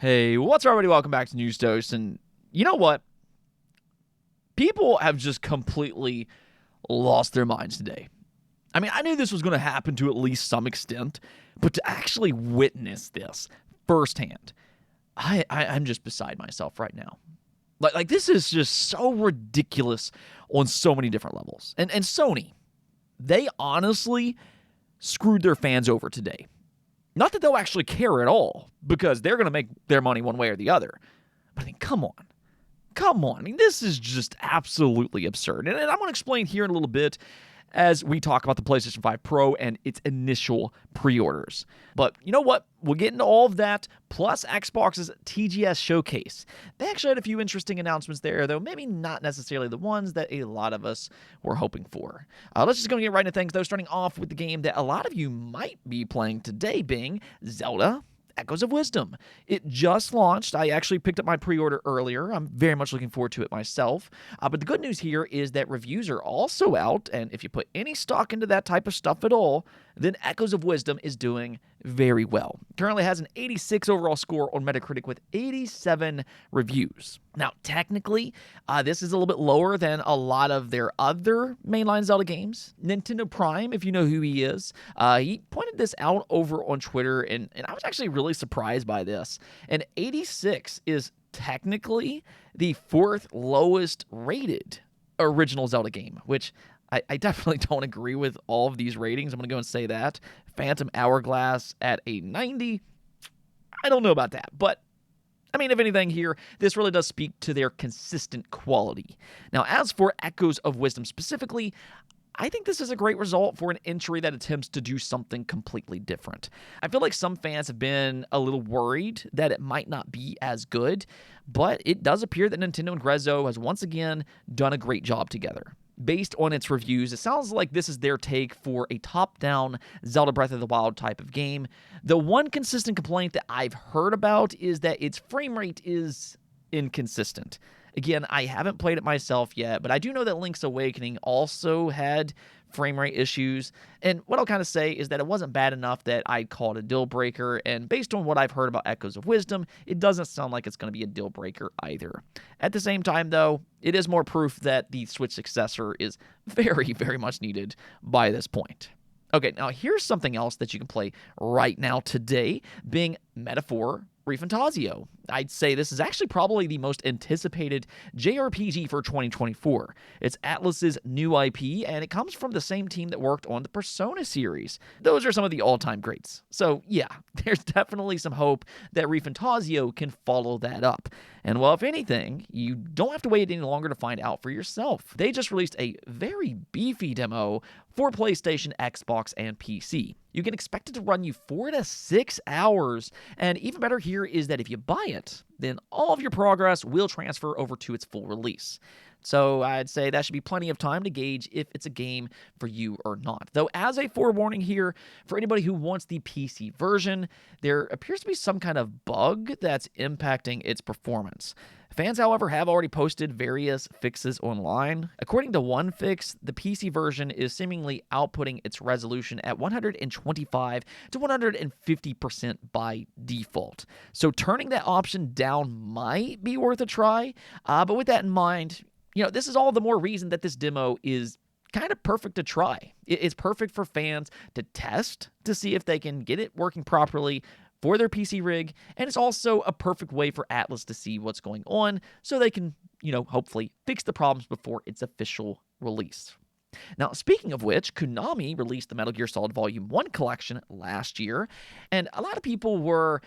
Hey, what's up, everybody? Welcome back to News Dose. And you know what? People have just completely lost their minds today. I mean, I knew this was going to happen to at least some extent, but to actually witness this firsthand, I'm just beside myself right now. Like this is just so ridiculous on so many different levels. And Sony, they honestly screwed their fans over today. Not that they'll actually care at all, because they're going to make their money one way or the other. But I mean, come on. Come on. I mean, this is just absolutely absurd. And I'm going to explain here in a little bit as we talk about the PlayStation 5 Pro and its initial pre-orders. But you know what? We'll get into all of that, plus Xbox's TGS Showcase. They actually had a few interesting announcements there, though maybe not necessarily the ones that a lot of us were hoping for. Let's just go and get right into things, though, starting off with the game that a lot of you might be playing today, being Zelda Echoes of Wisdom. It just launched. I actually picked up my pre-order earlier. I'm very much looking forward to it myself. But the good news here is that reviews are also out, and if you put any stock into that type of stuff at all, then Echoes of Wisdom is doing very well. Currently has an 86 overall score on Metacritic with 87 reviews. Now, technically, this is a little bit lower than a lot of their other mainline Zelda games. Nintendo Prime, if you know who he is, he pointed this out over on Twitter, and I was actually really surprised by this. And 86 is technically the fourth lowest rated original Zelda game, which I definitely don't agree with all of these ratings. I'm going to go and say that. Phantom Hourglass at a 90. I don't know about that, but I mean, if anything here, this really does speak to their consistent quality. Now, as for Echoes of Wisdom specifically, I think this is a great result for an entry that attempts to do something completely different. I feel like some fans have been a little worried that it might not be as good, but it does appear that Nintendo and Grezzo has once again done a great job together. Based on its reviews, it sounds like this is their take for a top-down Zelda Breath of the Wild type of game. The one consistent complaint that I've heard about is that its frame rate is inconsistent. Again, I haven't played it myself yet, but I do know that Link's Awakening also had frame rate issues, and what I'll kind of say is that it wasn't bad enough that I'd call it a deal breaker, and based on what I've heard about Echoes of Wisdom, it doesn't sound like it's going to be a deal breaker either. At the same time, though, it is more proof that the Switch successor is very, very much needed by this point. Okay, now here's something else that you can play right now today, being Metaphor Refantazio. I'd say this is actually probably the most anticipated JRPG for 2024. It's Atlus's new IP, and it comes from the same team that worked on the Persona series. Those are some of the all-time greats. So yeah, there's definitely some hope that Refantazio can follow that up. And well, if anything, you don't have to wait any longer to find out for yourself. They just released a very beefy demo for PlayStation, Xbox, and PC. You can expect it to run you 4 to 6 hours, and even better here is that if you buy it, then all of your progress will transfer over to its full release. So I'd say that should be plenty of time to gauge if it's a game for you or not. Though as a forewarning here, for anybody who wants the PC version, there appears to be some kind of bug that's impacting its performance. Fans, however, have already posted various fixes online. According to one fix, the PC version is seemingly outputting its resolution at 125 to 150% by default. So turning that option down might be worth a try, but with that in mind, this is all the more reason that this demo is kind of perfect to try. It's perfect for fans to test to see if they can get it working properly for their PC rig, and it's also a perfect way for Atlus to see what's going on so they can, hopefully fix the problems before its official release. Now, speaking of which, Konami released the Metal Gear Solid Volume 1 collection last year, and a lot of people were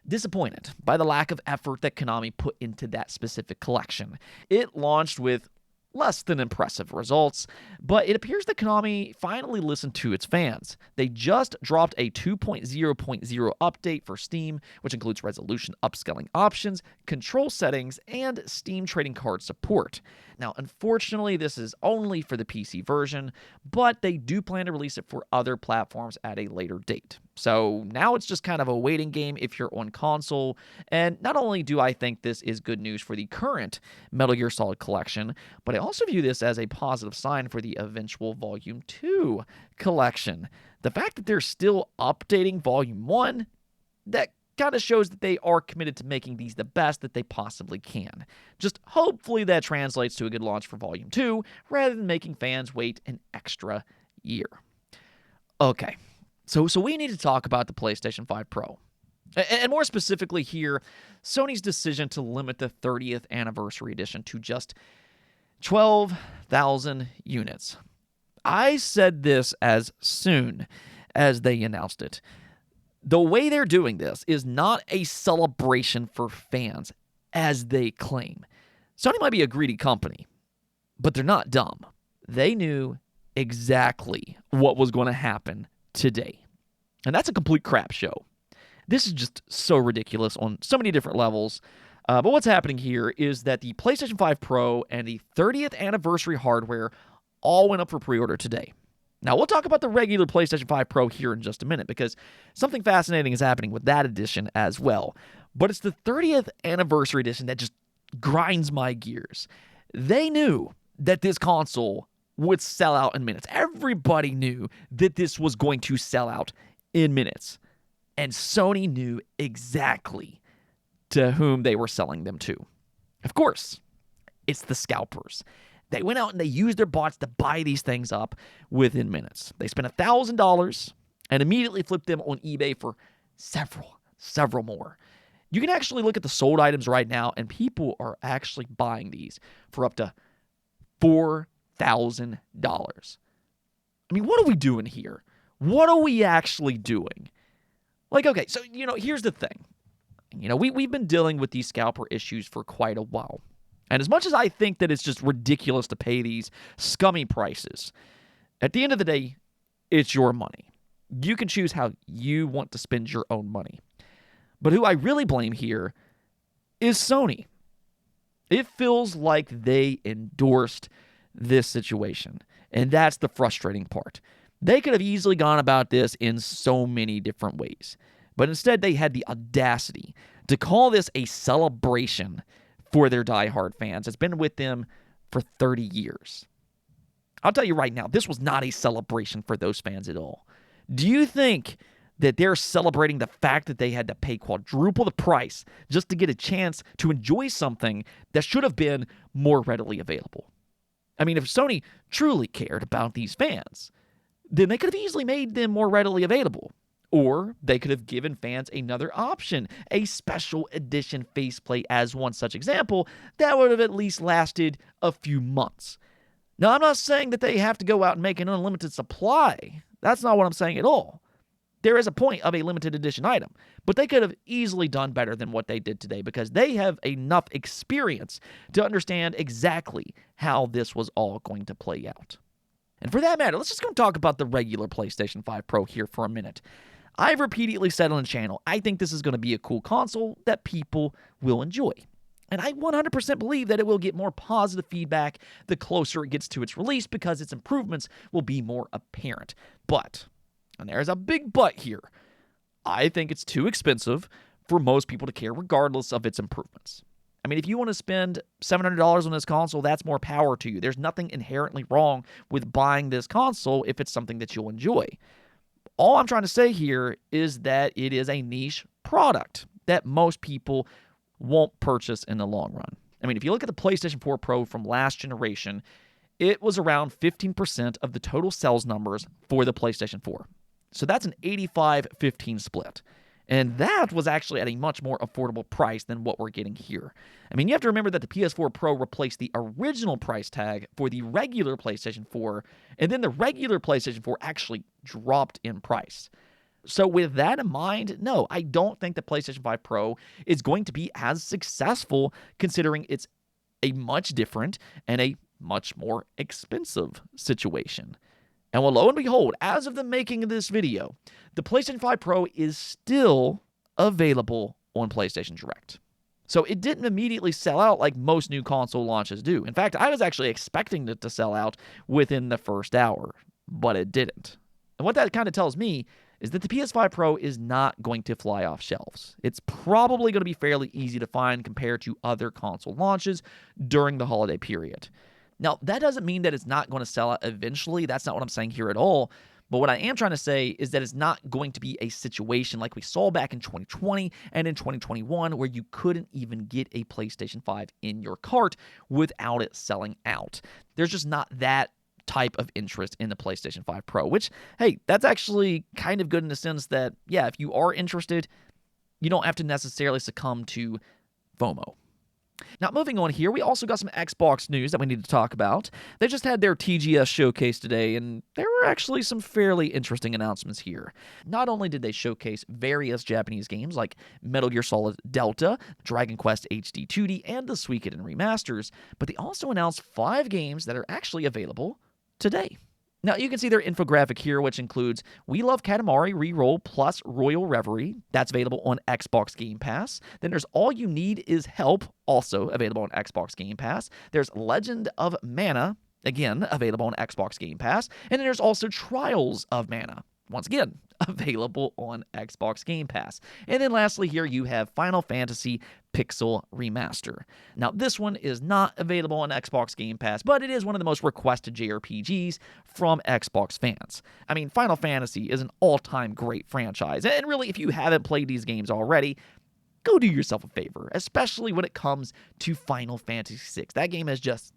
disappointed by the lack of effort that Konami put into that specific collection. It launched with less than impressive results, but it appears that Konami finally listened to its fans. They just dropped a 2.0.0 update for Steam, which includes resolution upscaling options, control settings, and Steam trading card support. Now, unfortunately, this is only for the PC version, but they do plan to release it for other platforms at a later date. So now it's just kind of a waiting game if you're on console, and not only do I think this is good news for the current Metal Gear Solid collection, but I also view this as a positive sign for the eventual Volume 2 collection. The fact that they're still updating Volume 1, that kind of shows that they are committed to making these the best that they possibly can. Just hopefully that translates to a good launch for Volume 2, rather than making fans wait an extra year. Okay, so we need to talk about the PlayStation 5 Pro. And more specifically here, Sony's decision to limit the 30th anniversary edition to just 12,000 units. I said this as soon as they announced it. The way they're doing this is not a celebration for fans, as they claim. Sony might be a greedy company, but they're not dumb. They knew exactly what was going to happen today. And that's a complete crap show. This is just so ridiculous on so many different levels. But what's happening here is that the PlayStation 5 Pro and the 30th anniversary hardware all went up for pre-order today. Now, we'll talk about the regular PlayStation 5 Pro here in just a minute, because something fascinating is happening with that edition as well. But it's the 30th anniversary edition that just grinds my gears. They knew that this console would sell out in minutes. Everybody knew that this was going to sell out in minutes. And Sony knew exactly to whom they were selling them to. Of course, it's the scalpers. They went out and they used their bots to buy these things up within minutes. They spent $1,000 and immediately flipped them on eBay for several more. You can actually look at the sold items right now, and people are actually buying these for up to $4,000. I mean, what are we doing here? What are we actually doing? Like, okay, so, here's the thing. We've been dealing with these scalper issues for quite a while. And as much as I think that it's just ridiculous to pay these scummy prices, at the end of the day, it's your money. You can choose how you want to spend your own money. But who I really blame here is Sony. It feels like they endorsed this situation. And that's the frustrating part. They could have easily gone about this in so many different ways. But instead, they had the audacity to call this a celebration for their diehard fans. It's been with them for 30 years. I'll tell you right now, this was not a celebration for those fans at all. Do you think that they're celebrating the fact that they had to pay quadruple the price just to get a chance to enjoy something that should have been more readily available? I mean, if Sony truly cared about these fans, then they could have easily made them more readily available. Or they could have given fans another option, a special edition faceplate as one such example that would have at least lasted a few months. Now, I'm not saying that they have to go out and make an unlimited supply. That's not what I'm saying at all. There is a point of a limited edition item, but they could have easily done better than what they did today, because they have enough experience to understand exactly how this was all going to play out. And for that matter, let's just go talk about the regular PlayStation 5 Pro here for a minute. I've repeatedly said on the channel, I think this is going to be a cool console that people will enjoy. And I 100% believe that it will get more positive feedback the closer it gets to its release, because its improvements will be more apparent. But, and there's a big but here, I think it's too expensive for most people to care regardless of its improvements. I mean, if you want to spend $700 on this console, that's more power to you. There's nothing inherently wrong with buying this console if it's something that you'll enjoy. All I'm trying to say here is that it is a niche product that most people won't purchase in the long run. I mean, if you look at the PlayStation 4 Pro from last generation, it was around 15% of the total sales numbers for the PlayStation 4. So that's an 85-15 split. And that was actually at a much more affordable price than what we're getting here. I mean, you have to remember that the PS4 Pro replaced the original price tag for the regular PlayStation 4, and then the regular PlayStation 4 actually dropped in price. So with that in mind, no, I don't think the PlayStation 5 Pro is going to be as successful, considering it's a much different and a much more expensive situation. And well, lo and behold, as of the making of this video, the PlayStation 5 Pro is still available on PlayStation Direct. So it didn't immediately sell out like most new console launches do. In fact, I was actually expecting it to sell out within the first hour, but it didn't. And what that kind of tells me is that the PS5 Pro is not going to fly off shelves. It's probably going to be fairly easy to find compared to other console launches during the holiday period. Now, that doesn't mean that it's not going to sell out eventually. That's not what I'm saying here at all. But what I am trying to say is that it's not going to be a situation like we saw back in 2020 and in 2021 where you couldn't even get a PlayStation 5 in your cart without it selling out. There's just not that type of interest in the PlayStation 5 Pro, which, hey, that's actually kind of good in the sense that, yeah, if you are interested, you don't have to necessarily succumb to FOMO. Now, moving on here, we also got some Xbox news that we need to talk about. They just had their TGS Showcase today, and there were actually some fairly interesting announcements here. Not only did they showcase various Japanese games like Metal Gear Solid Delta, Dragon Quest HD 2D, and the Suikoden remasters, but they also announced 5 games that are actually available today. Now, you can see their infographic here, which includes We Love Katamari Reroll plus Royal Reverie. That's available on Xbox Game Pass. Then there's All You Need Is Help, also available on Xbox Game Pass. There's Legend of Mana, again, available on Xbox Game Pass. And then there's also Trials of Mana, once again, available on Xbox Game Pass. And then lastly here you have Final Fantasy Pixel Remaster. Now this one is not available on Xbox Game Pass, but it is one of the most requested JRPGs from Xbox fans. I mean, Final Fantasy is an all-time great franchise, and really if you haven't played these games already, go do yourself a favor, especially when it comes to Final Fantasy VI. That game is just,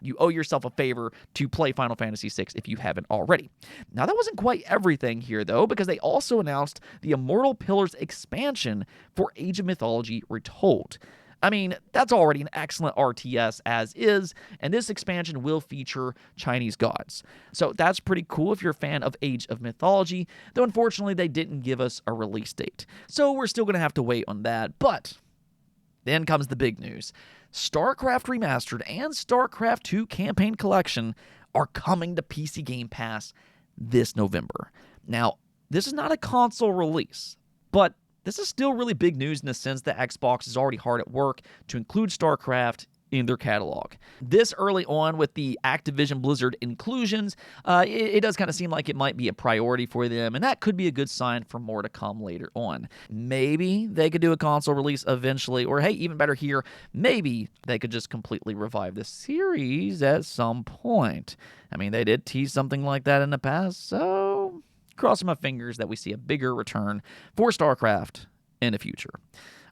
you owe yourself a favor to play Final Fantasy VI if you haven't already. Now, that wasn't quite everything here, though, because they also announced the Immortal Pillars expansion for Age of Mythology Retold. I mean, that's already an excellent RTS as is, and this expansion will feature Chinese gods. So that's pretty cool if you're a fan of Age of Mythology, though unfortunately they didn't give us a release date. So we're still going to have to wait on that, but then comes the big news. StarCraft Remastered and StarCraft II Campaign Collection are coming to PC Game Pass this November. Now, this is not a console release, but this is still really big news in the sense that Xbox is already hard at work to include StarCraft in their catalog. This early on with the Activision Blizzard inclusions, it does kind of seem like it might be a priority for them, and that could be a good sign for more to come later on. Maybe they could do a console release eventually, or hey, even better here, maybe they could just completely revive the series at some point. I mean, they did tease something like that in the past, so crossing my fingers that we see a bigger return for StarCraft in the future.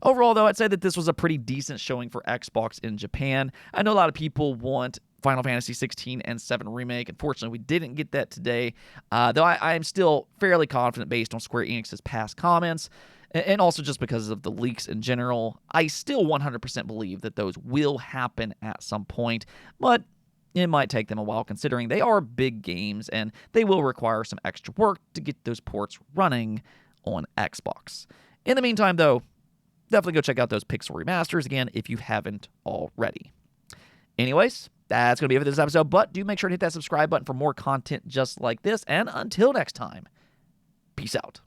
Overall, though, I'd say that this was a pretty decent showing for Xbox in Japan. I know a lot of people want Final Fantasy 16 and 7 Remake. Unfortunately, we didn't get that today, though I am still fairly confident based on Square Enix's past comments, and also just because of the leaks in general. I still 100% believe that those will happen at some point, but it might take them a while considering they are big games and they will require some extra work to get those ports running on Xbox. In the meantime, though, definitely go check out those Pixel remasters again if you haven't already. Anyways, that's going to be it for this episode, but do make sure to hit that subscribe button for more content just like this, and until next time, peace out.